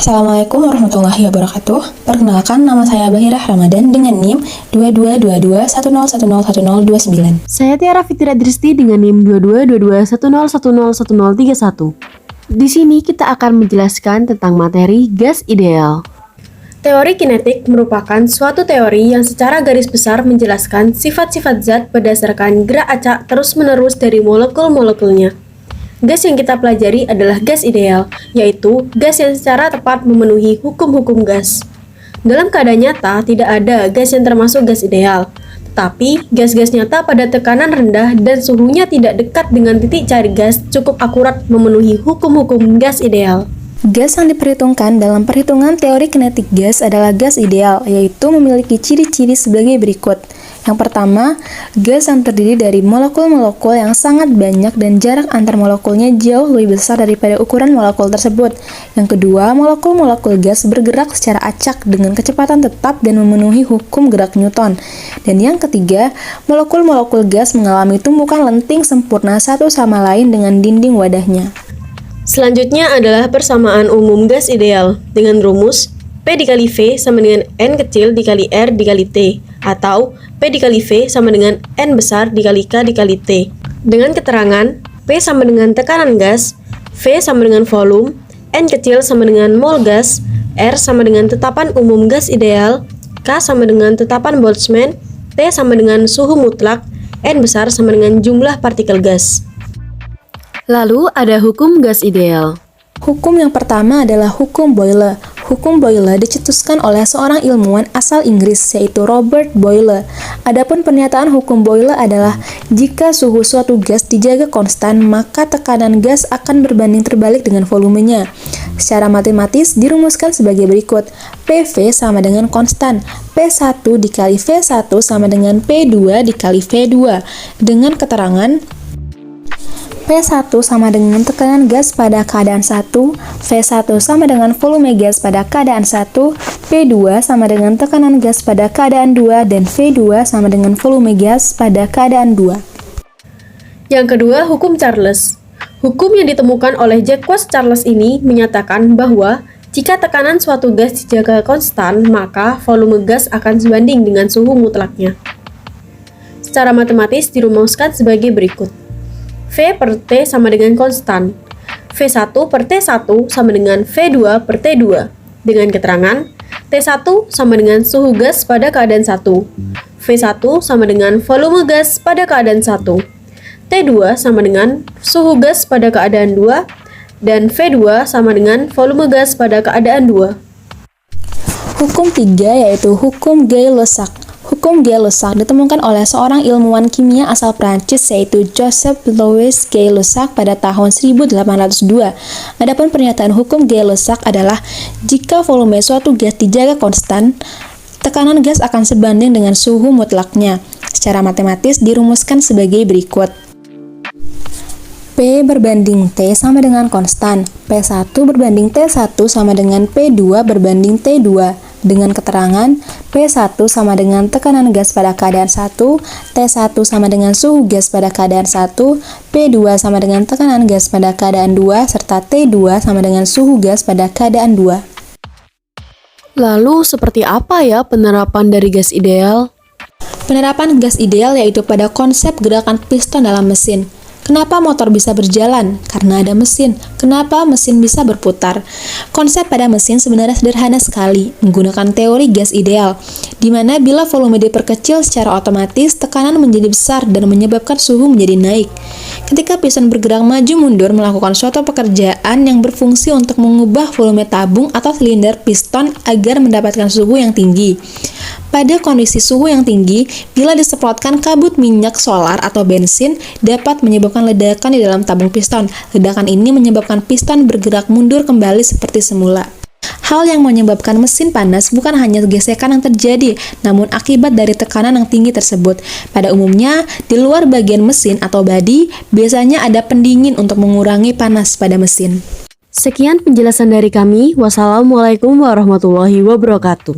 Assalamualaikum warahmatullahi wabarakatuh. Perkenalkan, nama saya Bahirah Ramadan dengan NIM 222210101029. Saya Tiara Fitira Dristi dengan NIM 222210101031. Di sini kita akan menjelaskan tentang materi gas ideal. Teori kinetik merupakan suatu teori yang secara garis besar menjelaskan sifat-sifat zat berdasarkan gerak acak terus-menerus dari molekul-molekulnya. Gas yang kita pelajari adalah gas ideal, yaitu gas yang secara tepat memenuhi hukum-hukum gas. Dalam keadaan nyata, tidak ada gas yang termasuk gas ideal, tetapi gas-gas nyata pada tekanan rendah dan suhunya tidak dekat dengan titik cari gas cukup akurat memenuhi hukum-hukum gas ideal. Gas yang diperhitungkan dalam perhitungan teori kinetik gas adalah gas ideal, yaitu memiliki ciri-ciri sebagai berikut. Yang pertama, gas yang terdiri dari molekul-molekul yang sangat banyak dan jarak antar molekulnya jauh lebih besar daripada ukuran molekul tersebut. Yang kedua, molekul-molekul gas bergerak secara acak dengan kecepatan tetap dan memenuhi hukum gerak Newton. Dan yang ketiga, molekul-molekul gas mengalami tumbukan lenting sempurna satu sama lain dengan dinding wadahnya. Selanjutnya adalah persamaan umum gas ideal dengan rumus P dikali V sama dengan N kecil dikali R dikali T, atau P dikali V sama dengan N besar dikali K dikali T. Dengan keterangan P sama dengan tekanan gas, V sama dengan volume, N kecil sama dengan mol gas, R sama dengan tetapan umum gas ideal, K sama dengan tetapan Boltzmann, T sama dengan suhu mutlak, N besar sama dengan jumlah partikel gas. Lalu ada hukum gas ideal. Hukum yang pertama adalah hukum Boyle. Hukum Boyle dicetuskan oleh seorang ilmuwan asal Inggris, yaitu Robert Boyle. Adapun pernyataan hukum Boyle adalah jika suhu suatu gas dijaga konstan, maka tekanan gas akan berbanding terbalik dengan volumenya. Secara matematis dirumuskan sebagai berikut. PV sama dengan konstan. P1 dikali V1 sama dengan P2 dikali V2. Dengan keterangan P1 sama dengan tekanan gas pada keadaan 1, V1 sama dengan volume gas pada keadaan 1, P2 sama dengan tekanan gas pada keadaan 2, dan V2 sama dengan volume gas pada keadaan 2. Yang kedua, hukum Charles. Hukum yang ditemukan oleh Jacques Charles ini menyatakan bahwa jika tekanan suatu gas dijaga konstan, maka volume gas akan sebanding dengan suhu mutlaknya. Secara matematis dirumuskan sebagai berikut. V per T sama dengan konstan. V1 per T1 sama dengan V2 per T2. Dengan keterangan, T1 sama dengan suhu gas pada keadaan 1. V1 sama dengan volume gas pada keadaan 1. T2 sama dengan suhu gas pada keadaan 2. Dan V2 sama dengan volume gas pada keadaan 2. Hukum 3 yaitu hukum Gay-Lussac. Hukum Gay-Lussac ditemukan oleh seorang ilmuwan kimia asal Prancis, yaitu Joseph Louis Gay-Lussac pada tahun 1802. Adapun pernyataan hukum Gay-Lussac adalah jika volume suatu gas dijaga konstan, tekanan gas akan sebanding dengan suhu mutlaknya. Secara matematis dirumuskan sebagai berikut. P berbanding T sama dengan konstan. P1 berbanding T1 sama dengan P2 berbanding T2. Dengan keterangan, P1 sama dengan tekanan gas pada keadaan 1, T1 sama dengan suhu gas pada keadaan 1, P2 sama dengan tekanan gas pada keadaan 2, serta T2 sama dengan suhu gas pada keadaan 2. Lalu, seperti apa ya penerapan dari gas ideal? Penerapan gas ideal yaitu pada konsep gerakan piston dalam mesin. Kenapa motor bisa berjalan? Karena ada mesin. Kenapa mesin bisa berputar? Konsep pada mesin sebenarnya sederhana sekali, menggunakan teori gas ideal, di mana bila volume diperkecil secara otomatis, tekanan menjadi besar dan menyebabkan suhu menjadi naik. Ketika piston bergerak maju mundur melakukan suatu pekerjaan yang berfungsi untuk mengubah volume tabung atau silinder piston agar mendapatkan suhu yang tinggi. Pada kondisi suhu yang tinggi, bila disemprotkan kabut minyak solar atau bensin, dapat menyebabkan ledakan di dalam tabung piston. Ledakan ini menyebabkan piston bergerak mundur kembali seperti semula. Hal yang menyebabkan mesin panas bukan hanya gesekan yang terjadi, namun akibat dari tekanan yang tinggi tersebut. Pada umumnya, di luar bagian mesin atau badi, biasanya ada pendingin untuk mengurangi panas pada mesin. Sekian penjelasan dari kami. Wassalamualaikum warahmatullahi wabarakatuh.